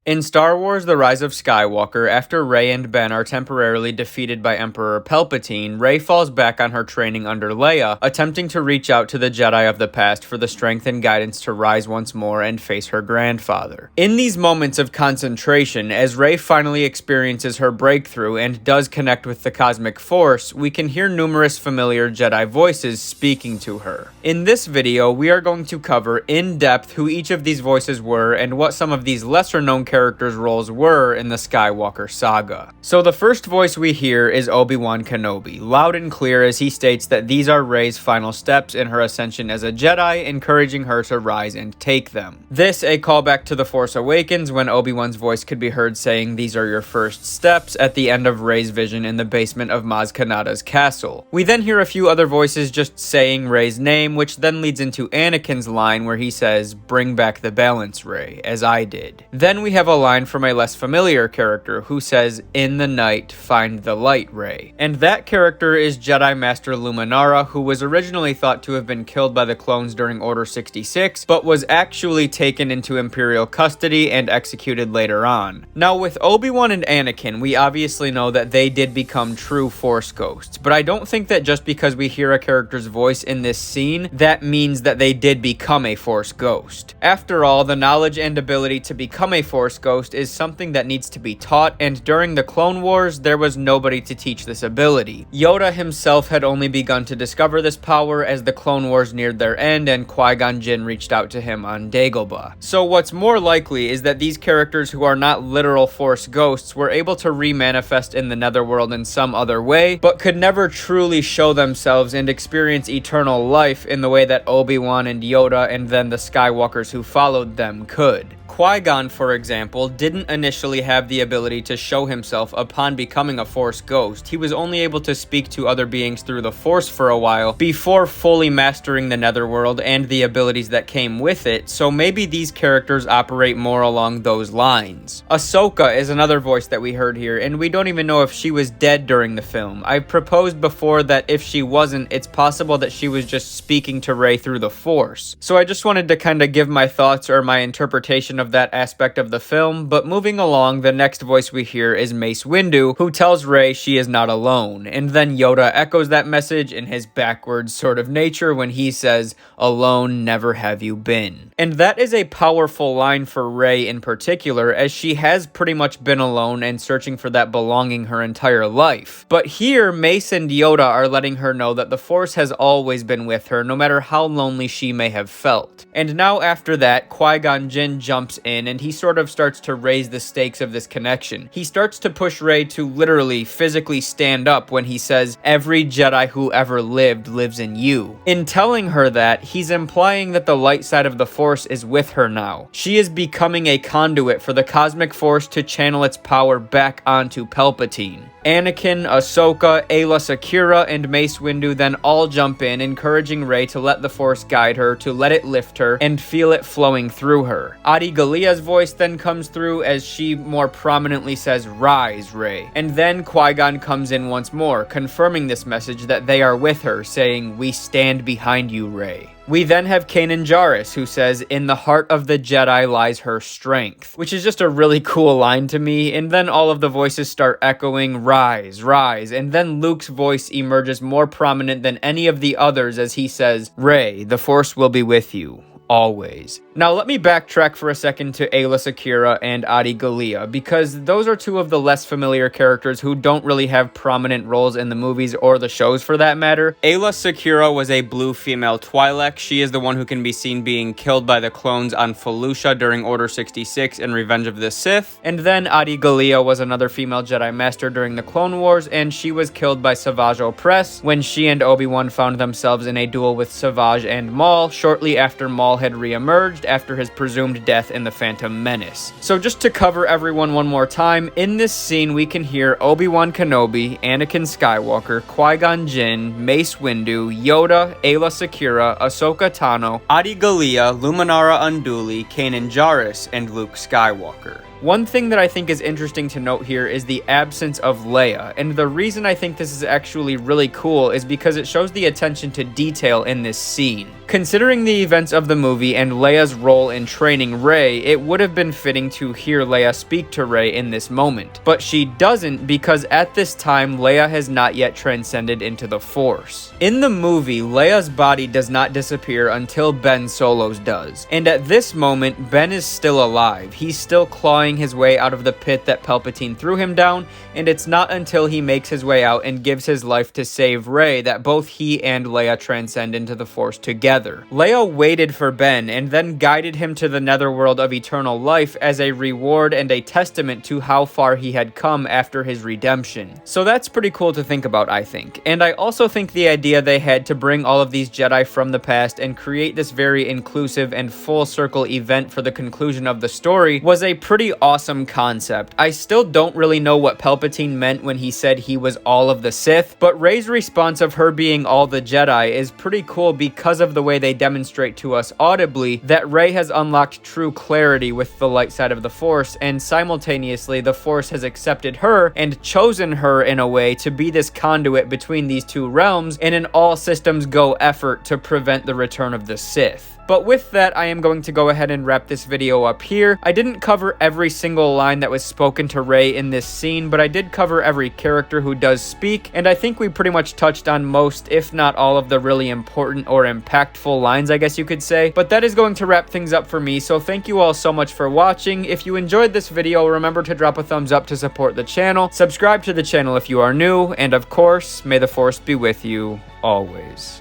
In Star Wars The Rise of Skywalker, after Rey and Ben are temporarily defeated by Emperor Palpatine, Rey falls back on her training under Leia, attempting to reach out to the Jedi of the past for the strength and guidance to rise once more and face her grandfather. In these moments of concentration, as Rey finally experiences her breakthrough and does connect with the cosmic force, we can hear numerous familiar Jedi voices speaking to her. In this video, we are going to cover in depth who each of these voices were and what some of these lesser known characters' roles were in the Skywalker saga. So the first voice we hear is Obi-Wan Kenobi, loud and clear as he states that these are Rey's final steps in her ascension as a Jedi, encouraging her to rise and take them. This a callback to The Force Awakens, when Obi-Wan's voice could be heard saying these are your first steps at the end of Rey's vision in the basement of Maz Kanata's castle. We then hear a few other voices just saying Rey's name, which then leads into Anakin's line where he says, "Bring back the balance, Rey, as I did." Then we have a line from a less familiar character who says, "In the night, find the light, Rey." And that character is Jedi Master Luminara, who was originally thought to have been killed by the clones during Order 66, but was actually taken into Imperial custody and executed later on. Now with Obi-Wan and Anakin, we obviously know that they did become true Force ghosts, but I don't think that just because we hear a character's voice in this scene, that means that they did become a Force ghost. After all, the knowledge and ability to become a Force ghost is something that needs to be taught, and during the Clone Wars, there was nobody to teach this ability. Yoda himself had only begun to discover this power as the Clone Wars neared their end and Qui-Gon Jinn reached out to him on Dagobah. So what's more likely is that these characters who are not literal Force ghosts were able to re-manifest in the Netherworld in some other way, but could never truly show themselves and experience eternal life in the way that Obi-Wan and Yoda and then the Skywalkers who followed them could. Qui-Gon, for example, didn't initially have the ability to show himself upon becoming a Force ghost. He was only able to speak to other beings through the Force for a while before fully mastering the Netherworld and the abilities that came with it, so maybe these characters operate more along those lines. Ahsoka is another voice that we heard here, and we don't even know if she was dead during the film. I've proposed before that if she wasn't, it's possible that she was just speaking to Rey through the Force. So I just wanted to kind of give my thoughts or my interpretation of that aspect of the film, but moving along, the next voice we hear is Mace Windu, who tells Rey she is not alone, and then Yoda echoes that message in his backwards sort of nature when he says, "Alone never have you been." And that is a powerful line for Rey in particular, as she has pretty much been alone and searching for that belonging her entire life. But here, Mace and Yoda are letting her know that the Force has always been with her, no matter how lonely she may have felt. And now after that, Qui-Gon Jinn jumps in and he sort of starts to raise the stakes of this connection. He starts to push Rey to literally physically stand up when he says, "Every Jedi who ever lived lives in you." In telling her that, he's implying that the light side of the Force is with her now. She is becoming a conduit for the cosmic force to channel its power back onto Palpatine. Anakin, Ahsoka, Aayla Secura, and Mace Windu then all jump in, encouraging Rey to let the Force guide her, to let it lift her, and feel it flowing through her. Adi Gallia's voice then comes through as she more prominently says, "Rise, Rey." And then Qui-Gon comes in once more, confirming this message that they are with her, saying, "We stand behind you, Rey." We then have Kanan Jarrus, who says, "In the heart of the Jedi lies her strength," which is just a really cool line to me, and then all of the voices start echoing, "Rise, rise," and then Luke's voice emerges more prominent than any of the others as he says, "Rey, the Force will be with you. Always." Now let me backtrack for a second to Aayla Secura and Adi Gallia, because those are two of the less familiar characters who don't really have prominent roles in the movies or the shows for that matter. Aayla Secura was a blue female Twi'lek. She is the one who can be seen being killed by the clones on Felucia during Order 66 and Revenge of the Sith. And then Adi Gallia was another female Jedi Master during the Clone Wars, and she was killed by Savage Opress when she and Obi-Wan found themselves in a duel with Savage and Maul shortly after Maul had re-emerged after his presumed death in The Phantom Menace. So just to cover everyone one more time, in this scene we can hear Obi-Wan Kenobi, Anakin Skywalker, Qui-Gon Jinn, Mace Windu, Yoda, Aayla Secura, Ahsoka Tano, Adi Gallia, Luminara Unduli, Kanan Jarrus, and Luke Skywalker. One thing that I think is interesting to note here is the absence of Leia, and the reason I think this is actually really cool is because it shows the attention to detail in this scene. Considering the events of the movie and Leia's role in training Rey, it would have been fitting to hear Leia speak to Rey in this moment, but she doesn't because at this time Leia has not yet transcended into the Force. In the movie, Leia's body does not disappear until Ben Solo's does, and at this moment Ben is still alive. He's still clawing his way out of the pit that Palpatine threw him down, and it's not until he makes his way out and gives his life to save Rey that both he and Leia transcend into the Force together. Leia waited for Ben and then guided him to the netherworld of eternal life as a reward and a testament to how far he had come after his redemption. So that's pretty cool to think about, I think. And I also think the idea they had to bring all of these Jedi from the past and create this very inclusive and full circle event for the conclusion of the story was a pretty awesome concept. I still don't really know what Palpatine meant when he said he was all of the Sith, but Rey's response of her being all the Jedi is pretty cool because of the way they demonstrate to us audibly that Rey has unlocked true clarity with the light side of the Force, and simultaneously the Force has accepted her and chosen her in a way to be this conduit between these two realms in an all systems go effort to prevent the return of the Sith. But with that, I am going to go ahead and wrap this video up here. I didn't cover every single line that was spoken to Rey in this scene, but I did cover every character who does speak, and I think we pretty much touched on most, if not all, of the really important or impactful lines, I guess you could say. But that is going to wrap things up for me, so thank you all so much for watching. If you enjoyed this video, remember to drop a thumbs up to support the channel, subscribe to the channel if you are new, and of course, may the Force be with you always.